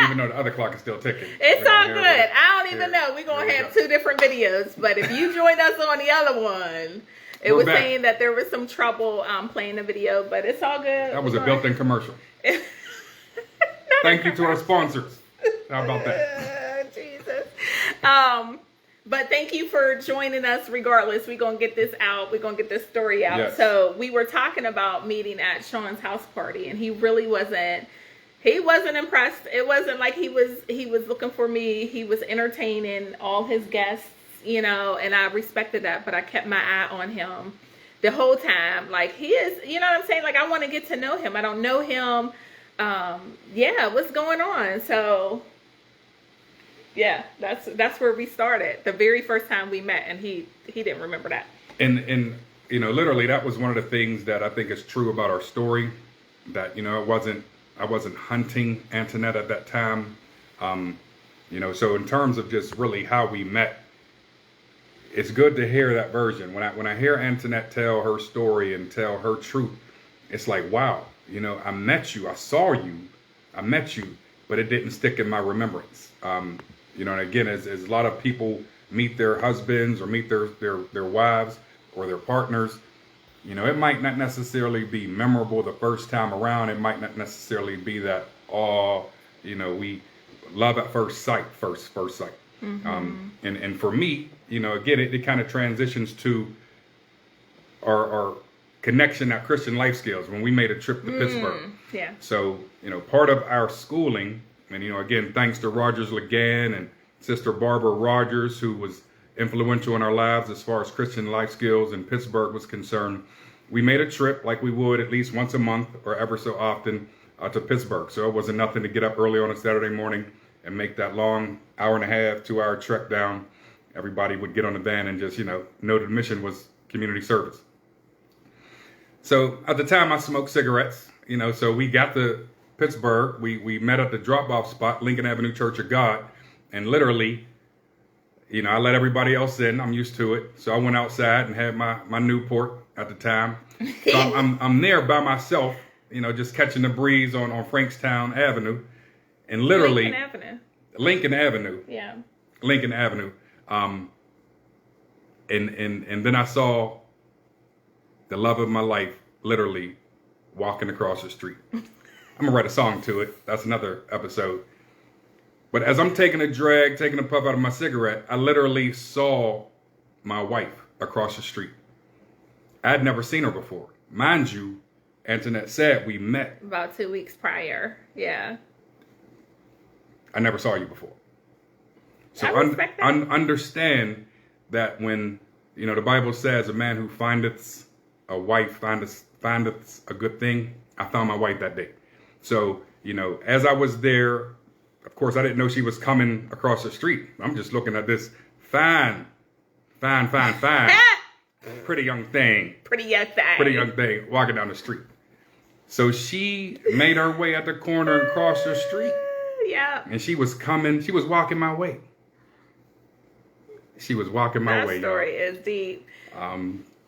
Even though the other clock is still ticking. It's all good. I don't even know. We're going to have 2 different videos. But if you joined us on the other one, it was saying that there was some trouble playing the video. But it's all good. That was a built-in commercial. Thank you to our sponsors. How about that? Jesus. But thank you for joining us regardless. We're going to get this out. We're going to get this story out. Yes. So we were talking about meeting at Sean's house party, and he really wasn't impressed. It wasn't like he was looking for me. He was entertaining all his guests, and I respected that, but I kept my eye on him the whole time. Like, he is, you know what I'm saying? Like, I want to get to know him. I don't know him. What's going on? So yeah, that's where we started. The very first time we met, and he didn't remember that. And literally that was one of the things that I think is true about our story, that, I wasn't hunting Antoinette at that time. So in terms of just really how we met, it's good to hear that version. When I hear Antoinette tell her story and tell her truth, it's like, wow, I met you, I saw you, I met you, but it didn't stick in my remembrance. And again, as a lot of people meet their husbands or meet their wives or their partners, it might not necessarily be memorable the first time around. It might not necessarily be that, we love at first sight. Mm-hmm. And for me, again, it kind of transitions to our connection at Christian Life Skills when we made a trip to Pittsburgh. Yeah. So, part of our schooling, and, again, thanks to Rogers Legan and Sister Barbara Rogers, who was influential in our lives as far as Christian Life Skills in Pittsburgh was concerned, we made a trip like we would at least once a month or ever so often to Pittsburgh. So it wasn't nothing to get up early on a Saturday morning and make that long 1.5, 2-hour trek down. Everybody would get on the van and just, know the mission was community service. So at the time I smoked cigarettes, so we got to Pittsburgh. We met at the drop-off spot, Lincoln Avenue Church of God. And literally, I let everybody else in. I'm used to it. So I went outside and had my Newport at the time. So I'm there by myself, just catching the breeze on Frankstown Avenue. And literally Lincoln Avenue. Yeah. Lincoln Avenue. And then I saw the love of my life literally walking across the street. I'm gonna write a song to it. That's another episode. But as I'm taking a puff out of my cigarette, I literally saw my wife across the street. I had never seen her before. Mind you, Antoinette said we met about 2 weeks prior. Yeah. I never saw you before. So I respect that. Understand that when, the Bible says a man who findeth a wife findeth a good thing, I found my wife that day. So, as I was there, of course, I didn't know she was coming across the street. I'm just looking at this fine, pretty young thing walking down the street. So she made her way at the corner and crossed the street. Yeah. And she was walking my way. That story is deep.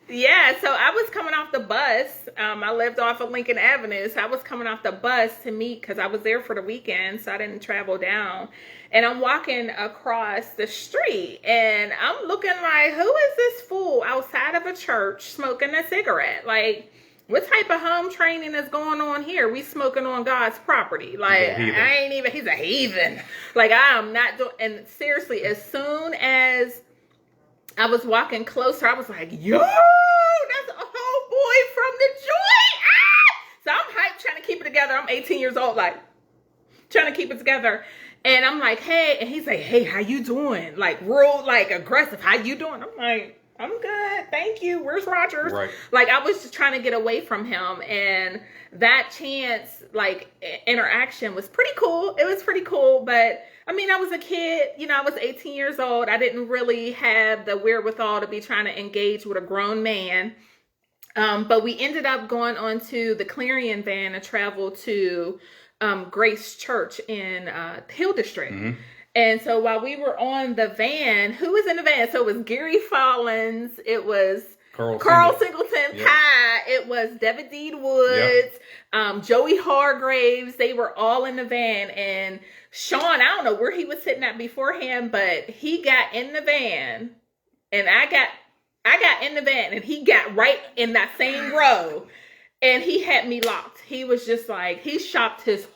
Yeah, so I was coming off the bus. I lived off of Lincoln Avenue, so I was coming off the bus to meet because I was there for the weekend, so I didn't travel down. And I'm walking across the street, and I'm looking like, who is this fool outside of a church smoking a cigarette? Like, what type of home training is going on here? We smoking on God's property. Like, he's a heathen. Like, I am not doing, and seriously, as soon as I was walking closer, I was like, yo, that's a whole boy from the joint. Ah! So I'm hyped, trying to keep it together. I'm 18 years old, like, trying to keep it together. And I'm like, hey, and he's like, hey, how you doing? Like, real, like, aggressive. How you doing? I'm like, I'm good, thank you. Where's Rogers? Right. Like, I was just trying to get away from him. And that chance, like, interaction was pretty cool. It was pretty cool. But, I mean, I was a kid. I was 18 years old. I didn't really have the wherewithal to be trying to engage with a grown man. But we ended up going on to the Clarion van and travel to Grace Church in Hill District. Mm-hmm. And so while we were on the van, who was in the van? So it was Gary Follins. It was Carl Singleton pie. It was David Dean Woods, Joey Hargraves. They were all in the van. And Sean, I don't know where he was sitting at beforehand, but he got in the van. And I got in the van. And he got right in that same row. And he had me locked. He was just like, he shopped his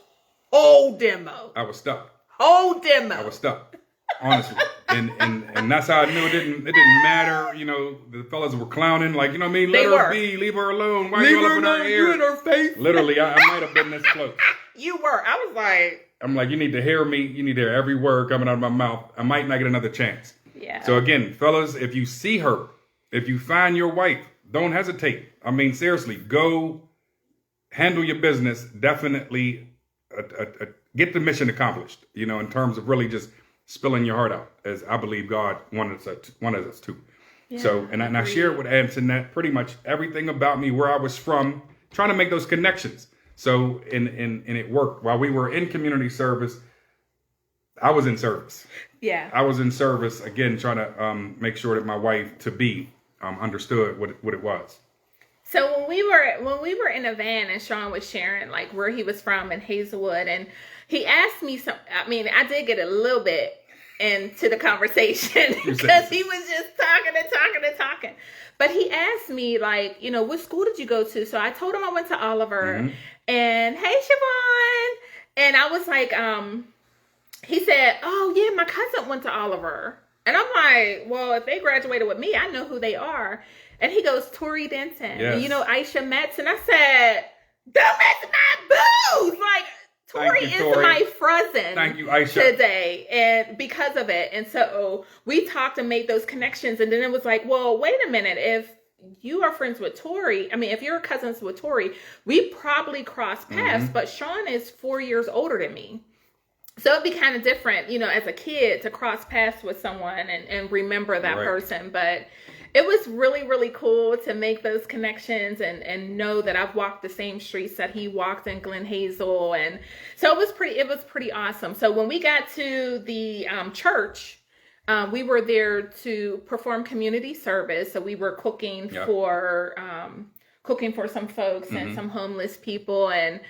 whole demo. I was stuck. Whole demo. I was stuck. Honestly. And that's how I knew it didn't matter. You know, the fellas were clowning, like, you know what I mean? Let her be, leave her alone. Why you all up in her ear? You in her face. Literally, I might have been this close. You were. I was like. I'm like, you need to hear me. You need to hear every word coming out of my mouth. I might not get another chance. Yeah. So again, fellas, if you see her, if you find your wife, don't hesitate. I mean, seriously, go handle your business. Definitely get the mission accomplished, you know, in terms of really just spilling your heart out, as I believe God wanted us to. Yeah, so, and I shared with Antoinette pretty much everything about me, where I was from, trying to make those connections. So, and it worked. While we were in community service, I was in service. Yeah. I was in service, again, trying to make sure that my wife to be understood what it was. So when we were in a van and Sean was sharing like where he was from in Hazelwood, and he asked me I mean, I did get a little bit into the conversation because he was just talking. But he asked me, like, you know, what school did you go to? So I told him I went to Oliver. And hey, Siobhan. And I was like, he said, oh yeah, my cousin went to Oliver. And I'm like, well, if they graduated with me, I know who they are. And he goes, Tori Denton. Yes. And you know, Aisha Metz. And I said, don't mess my booze. Like, Tori is my frozen. Thank you, Aisha. Today. And because of it. And so we talked and made those connections. And then it was like, well, wait a minute. If you are friends with Tori, I mean, if you're cousins with Tori, we probably cross paths. But Sean is 4 years older than me. So it'd be kind of different, you know, as a kid to cross paths with someone and remember that person. But it was really, really cool to make those connections and know that I've walked the same streets that he walked in Glen Hazel. And so it was pretty awesome. So when we got to the church, we were there to perform community service. So we were cooking for some folks and some homeless people, and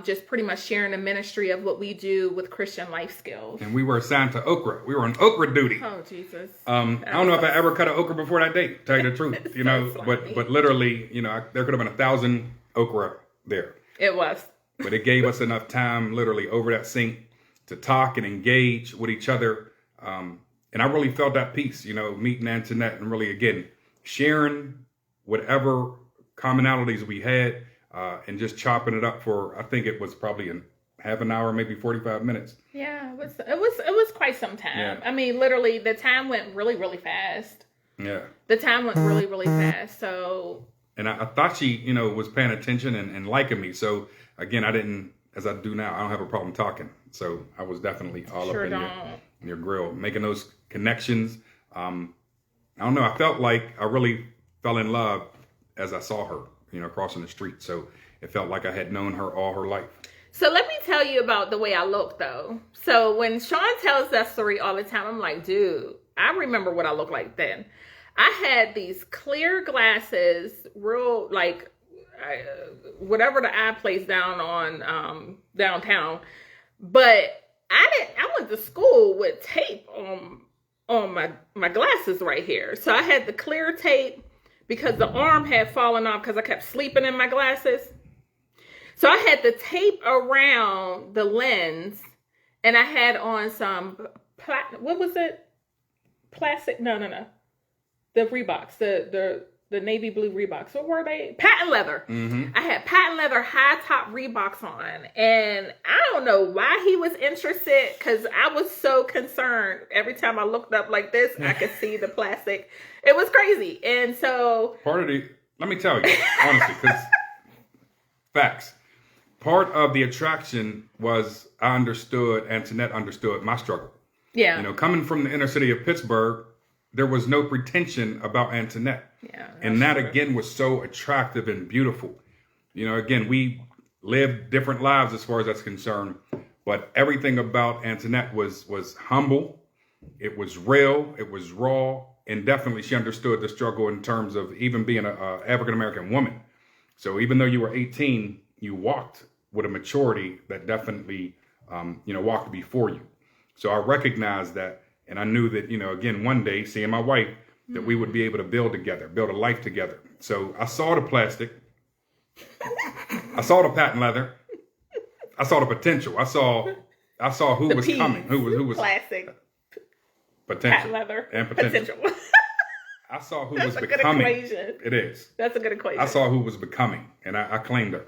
just pretty much sharing the ministry of what we do with Christian life skills. And we were assigned to okra. We were on okra duty. Oh, Jesus. I don't know if I ever cut an okra before that day, to tell you the truth. You know, but literally, you know, there could have been 1,000 okra there. It was. But it gave us enough time, literally, over that sink to talk and engage with each other. And I really felt that peace, you know, meeting Antoinette and really, again, sharing whatever commonalities we had. And just chopping it up for, I think it was probably in half an hour, maybe 45 minutes. Yeah, it was quite some time. Yeah. I mean, literally, the time went really, really fast. Yeah. The time went really, really fast. So. And I thought she, you know, was paying attention and liking me. So again, I didn't, as I do now, I don't have a problem talking. So I was definitely all up in your grill, making those connections. I don't know. I felt like I really fell in love as I saw her, you know, crossing the street. So it felt like I had known her all her life. So let me tell you about the way I look, though. So when Sean tells that story all the time, I'm like, dude, I remember what I looked like then. I had these clear glasses, real, like, whatever the eye place down on downtown. But I went to school with tape on my glasses right here. So I had the clear tape, because the arm had fallen off because I kept sleeping in my glasses. So I had the tape around the lens, and I had on some, what was it? Plastic? No. The Reeboks, the navy blue Reeboks. What were they? Patent leather. I had patent leather high top Reeboks on. And I don't know why he was interested, because I was so concerned. Every time I looked up like this, I could see the plastic. It was crazy. And so. Let me tell you, honestly, because facts. Part of the attraction was Antoinette understood my struggle. Yeah. You know, coming from the inner city of Pittsburgh, there was no pretension about Antoinette. Yeah, and that, again, was so attractive and beautiful. You know, again, we lived different lives as far as that's concerned. But everything about Antoinette was humble. It was real. It was raw. and definitely she understood the struggle in terms of even being a African-American woman. So even though you were 18, you walked with a maturity that definitely, walked before you. So I recognized that, and I knew that, again, one day, seeing my wife, that we would be able to build together, build a life together. So I saw the plastic. I saw the patent leather. I saw the potential. I saw who was coming. Who was plastic, potential, patent leather, and potential. I saw who was becoming. That's a good equation. It is. That's a good equation. I saw who was becoming, and I claimed her.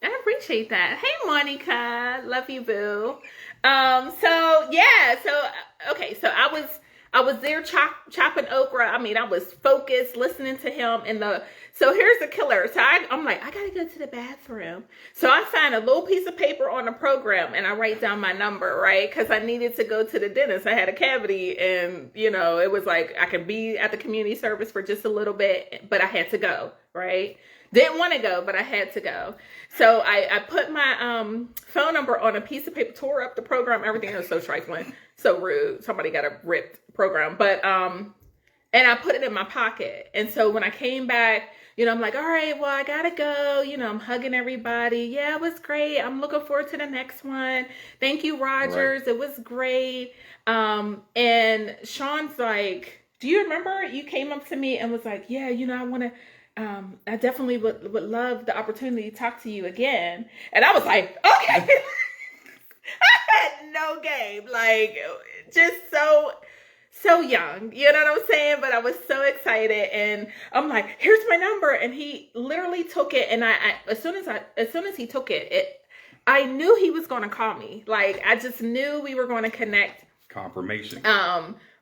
I appreciate that. Hey, Monica, love you, boo. So I was there chopping okra. I mean, I was focused, listening to him. So here's the killer. So I'm like, I gotta go to the bathroom. So I find a little piece of paper on the program and I write down my number, right? Because I needed to go to the dentist. I had a cavity, and it was like I could be at the community service for just a little bit, but I had to go, right? Didn't want to go, but I had to go. So I put my phone number on a piece of paper, tore up the program, everything. It was so trifling, so rude. Somebody got a ripped program. But and I put it in my pocket. And so when I came back, I'm like, all right, well, I gotta go. I'm hugging everybody. Yeah, it was great. I'm looking forward to the next one. Thank you, Rogers. Right. It was great. And Sean's like, do you remember you came up to me and was like, yeah, I want to, I definitely would love the opportunity to talk to you again. And I was like, okay. I had no game. Like, just so young, you know what I'm saying? But I was so excited, and I'm like, here's my number. And he literally took it. And I as soon as he took it, I knew he was going to call me. Like, I just knew we were going to connect. Confirmation.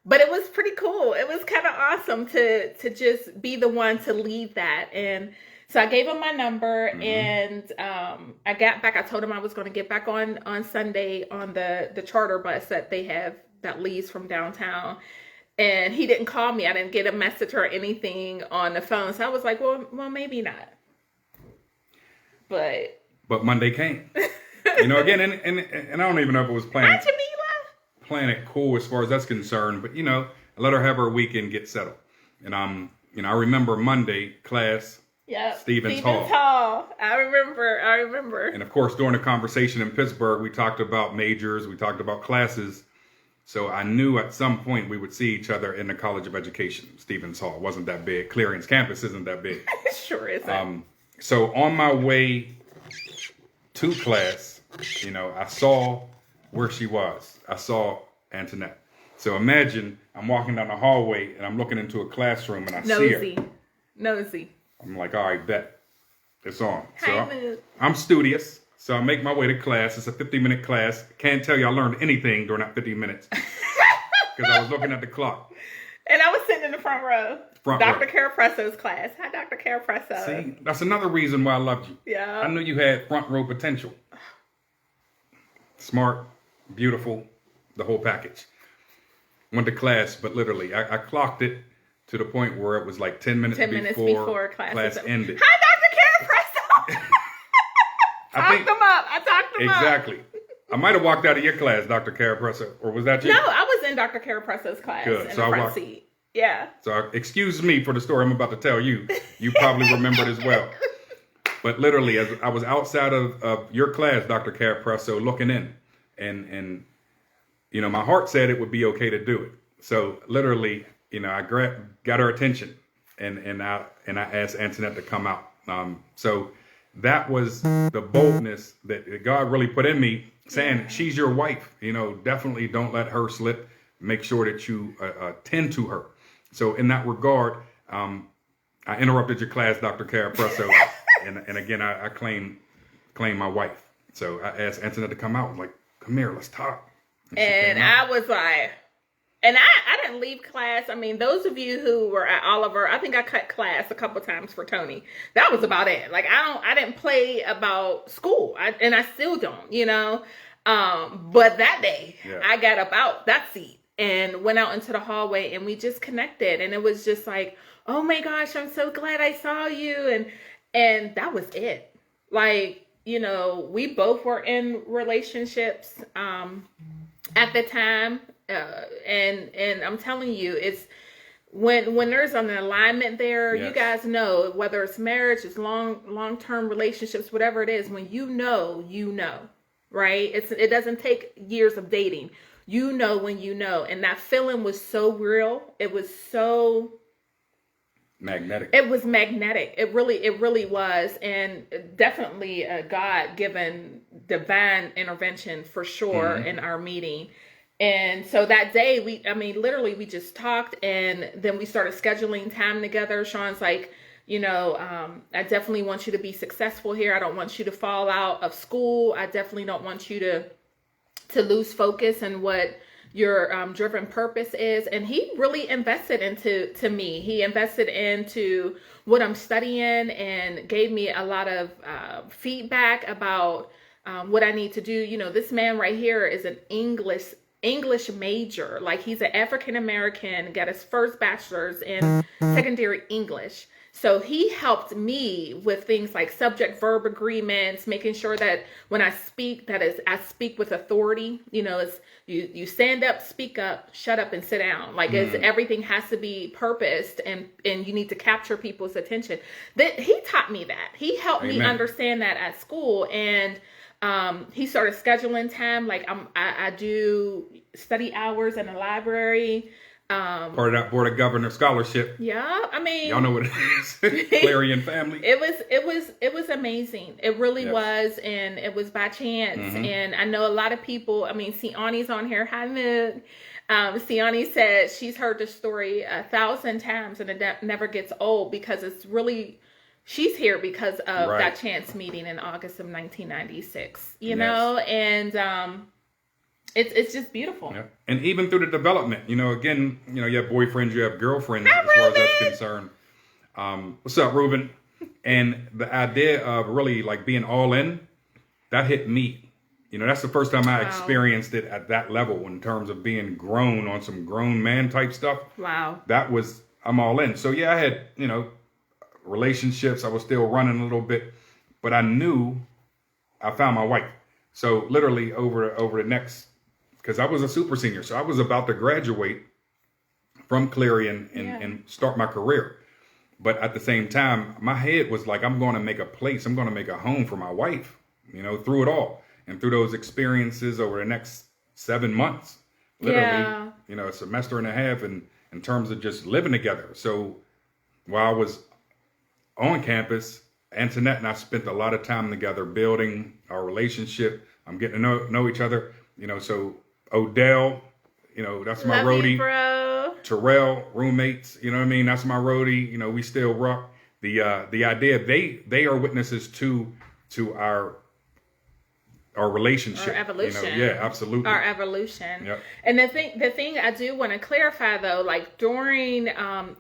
But it was pretty cool. It was kind of awesome to just be the one to lead that. And so I gave him my number, and I got back. I told him I was going to get back on Sunday on the charter bus that they have that leaves from downtown. And he didn't call me. I didn't get a message or anything on the phone. So I was like, well, maybe not. But Monday came. Again, and I don't even know if it was planned. Hi, Jamila. Playing it cool as far as that's concerned, but I let her have her weekend get settled. And I remember Monday class. Yeah, Stevens Hall. I remember. And of course, during the conversation in Pittsburgh, we talked about majors, we talked about classes. So I knew at some point we would see each other in the College of Education. Stevens Hall wasn't that big. Clearance campus isn't that big. It sure isn't. So on my way to class, I saw where she was. I saw Antoinette. So imagine I'm walking down the hallway and I'm looking into a classroom and I see her. Nosy. I'm like, all right, bet. It's on. So I'm studious. So I make my way to class. It's a 50-minute class. Can't tell you I learned anything during that 50 minutes. Because I was looking at the clock. And I was sitting in the front row. Dr. Carapresso's class. Hi, Dr. Carapresso. See, that's another reason why I loved you. Yeah. I knew you had front row potential. Smart, beautiful, the whole package. Went to class, but literally, I clocked it to the point where it was like 10 minutes before class ended. Hi, Dr. Carapresso. I talked him up. Exactly. I might have walked out of your class, Dr. Carapresso, or was that you? No, I was in Dr. Carapresso's class. Good. In the front seat. Yeah. So excuse me for the story I'm about to tell you. You probably remember it as well. But literally, as I was outside of your class, Dr. Carapresso, looking in, and my heart said it would be okay to do it. So literally, I got her attention, and I asked Antoinette to come out. So that was the boldness that God really put in me, saying she's your wife. Definitely don't let her slip. Make sure that you tend to her. So in that regard, I interrupted your class, Dr. Carapresso, and again I claim my wife. So I asked Antoinette to come out. I was like, come here, let's talk. And I was like, and I didn't leave class. I mean, those of you who were at Oliver, I think I cut class a couple times for Tony. That was about it. Like, I didn't play about school, and I still don't, but that day I got up out that seat and went out into the hallway, and we just connected. And it was just like, oh my gosh, I'm so glad I saw you. And that was it. Like, we both were in relationships, at the time. And I'm telling you, when there's an alignment there, you Yes. guys know, whether it's marriage, it's long-term relationships, whatever it is, when you know, right? It doesn't take years of dating. You know when you know. And that feeling was so real. It was so Magnetic. it was magnetic. It really was. And definitely a God-given divine intervention for sure in our meeting. And so that day, literally we just talked, and then we started scheduling time together. Sean's like, I definitely want you to be successful here. I don't want you to fall out of school. I definitely don't want you to lose focus and what your driven purpose is. And he really invested into me. He invested into what I'm studying and gave me a lot of feedback about what I need to do. This man right here is an English major. Like, he's an African American, got his first bachelor's in secondary English. So he helped me with things like subject verb agreements, making sure that when I speak, I speak with authority. It's you stand up, speak up, shut up, and sit down. Like, everything has to be purposed, and you need to capture people's attention. He taught me that. He helped me understand that at school. And he started scheduling time. Like, I do study hours in the library. Part of that Board of Governors scholarship. Yeah, y'all know what it is. Clarion family. It was amazing. It really was, and it was by chance. And I know a lot of people. Siani's on here. Hi, Mood. Siani said she's heard the story 1,000 times, and it never gets old, because it's really. She's here because of that chance meeting in August of 1996, know, and it's just beautiful. Yeah. And even through the development, again, you have boyfriends, you have girlfriends, as far as that's concerned. What's up, Ruben? And the idea of really like being all in, that hit me. That's the first time I experienced it at that level in terms of being grown on some grown man type stuff. Wow. I'm all in. So yeah, I had, relationships. I was still running a little bit, but I knew I found my wife. So literally over the next, because I was a super senior, so I was about to graduate from Clarion and start my career. But at the same time, my head was like, I'm going to make a place. I'm going to make a home for my wife, through it all. And through those experiences over the next 7 months, literally, a semester and a half in terms of just living together. So while I was on campus, Antoinette and I spent a lot of time together building our relationship. I'm getting to know each other, so Odell, that's my roadie. Bro. Terrell, roommates, that's my roadie. We still rock. The idea, they are witnesses to our relationship. Our evolution. Yeah, absolutely. Our evolution. Yep. And the thing I do want to clarify, though, like during,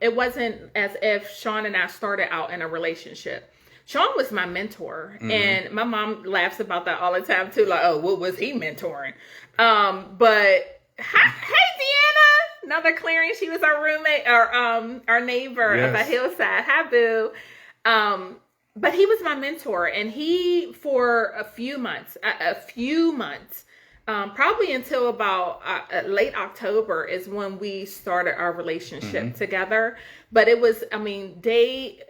it wasn't as if Sean and I started out in a relationship. Sean was my mentor, and my mom laughs about that all the time too. Like, oh, what was he mentoring? But hey, Deanna, another Clarion. She was our roommate, our neighbor of a hillside. Hi, boo. But he was my mentor, and he, for a few months, probably until about late October is when we started our relationship together. But it was, every day,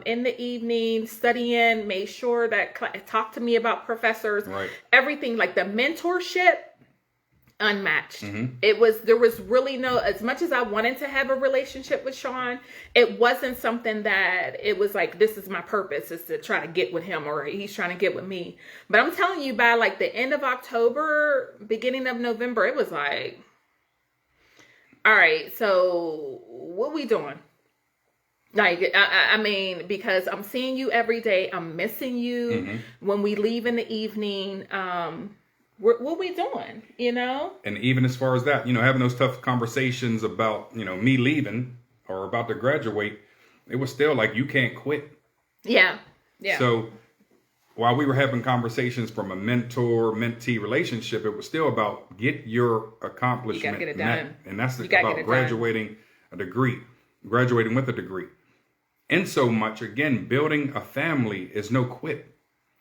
in the evening, studying, made sure that talked to me about professors, everything, like the mentorship. Unmatched. There was really no, as much as I wanted to have a relationship with Sean, it wasn't something that it was like, this is my purpose, is to try to get with him, or he's trying to get with me. But I'm telling you, by like the end of October, beginning of November, it was like, all right, so what we doing? Like, because I'm seeing you every day. I'm missing you when we leave in the evening. What we doing, And even as far as that, having those tough conversations about, me leaving or about to graduate, it was still like, you can't quit. Yeah. So while we were having conversations from a mentor-mentee relationship, it was still about get your accomplishment. You gotta get it done. And that's about graduating with a degree. And so much, again, building a family is no quit.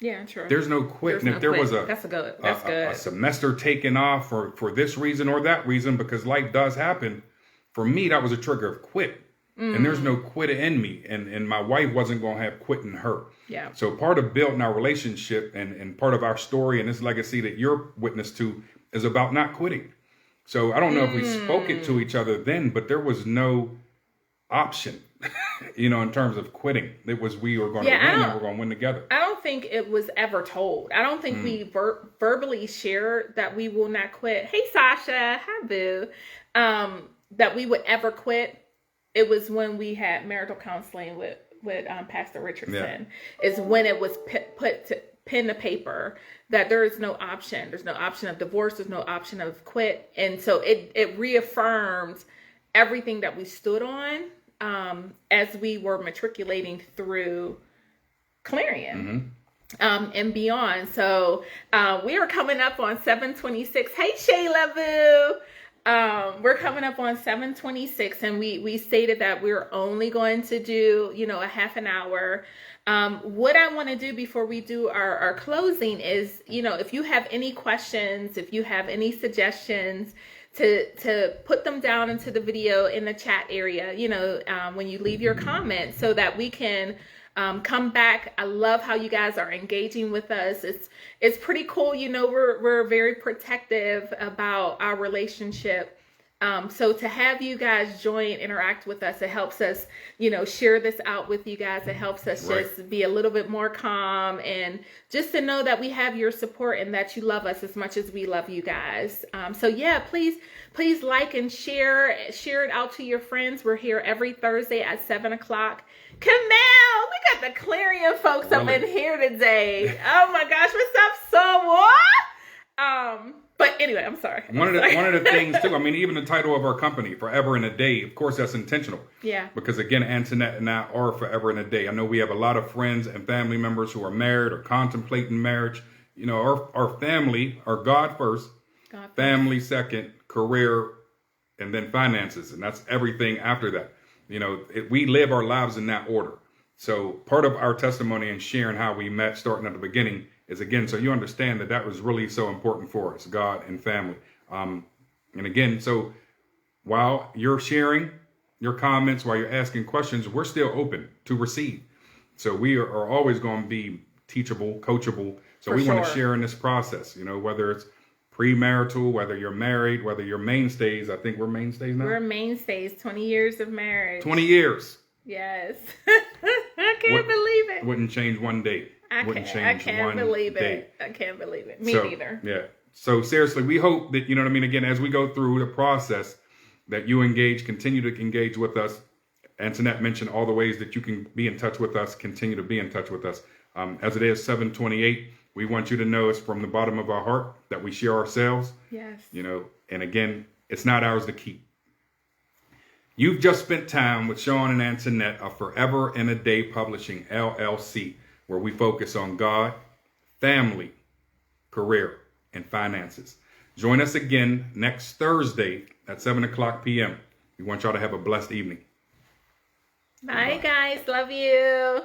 Yeah, true. There's no quitting. If there was that's good. That's good. A semester taken off for this reason or that reason, because life does happen. For me, that was a trigger of quit. And there's no quit in me. And my wife wasn't going to have quit in her. Yeah. So part of building our relationship and part of our story and this legacy that you're witness to is about not quitting. So I don't know if we spoke it to each other then, but there was no option, in terms of quitting. It was we were going to win and we're going to win together. I don't think it was ever told. I don't think we verbally shared that we will not quit. Hey, Sasha. Hi, boo. That we would ever quit. It was when we had marital counseling with Pastor Richardson, is when it was put to pen to paper that there is no option. There's no option of divorce. There's no option of quit. And so it reaffirmed everything that we stood on as we were matriculating through Clarion. And beyond. So we are coming up on 726. Hey, Shayla Boo. We're coming up on 726, and we stated that we're only going to do, a half an hour. What I want to do before we do our closing is, if you have any questions, if you have any suggestions, to put them down into the video in the chat area, when you leave your comments, so that we can come back. I love how you guys are engaging with us. It's pretty cool. We're very protective about our relationship. So to have you guys join, interact with us, it helps us, share this out with you guys. It helps us just be a little bit more calm, and just to know that we have your support and that you love us as much as we love you guys. So yeah, please like and share it out to your friends. We're here every Thursday at 7:00. Kamel, we got the Clarion folks up in here today. Oh my gosh, what's up, so what? But anyway, I'm sorry. One of the things too, even the title of our company, Forever in a Day, of course, that's intentional. Yeah. Because again, Antoinette and I are forever in a day. I know we have a lot of friends and family members who are married or contemplating marriage. Our family, our God first, family second, career, and then finances. And that's everything after that. We live our lives in that order. So part of our testimony and sharing how we met, starting at the beginning, is again, so you understand that was really so important for us, God and family. And again, so while you're sharing your comments, while you're asking questions, we're still open to receive. So we are always going to be teachable, coachable. So we want to share in this process, whether it's premarital, whether you're married, whether you're mainstays. I think we're mainstays now. We're mainstays, 20 years of marriage. 20 years. Yes. I can't believe it. Wouldn't change one day. I can't believe it. Me neither. Yeah. So seriously, we hope that, again, as we go through the process, that you continue to engage with us. Antoinette mentioned all the ways that you can be in touch with us, continue to be in touch with us. As it is 7:28, we want you to know it's from the bottom of our heart that we share ourselves. Yes. And again, it's not ours to keep. You've just spent time with Sean and Antoinette of Forever in a Day Publishing, LLC, where we focus on God, family, career, and finances. Join us again next Thursday at 7:00 p.m. We want y'all to have a blessed evening. Bye, guys. Love you.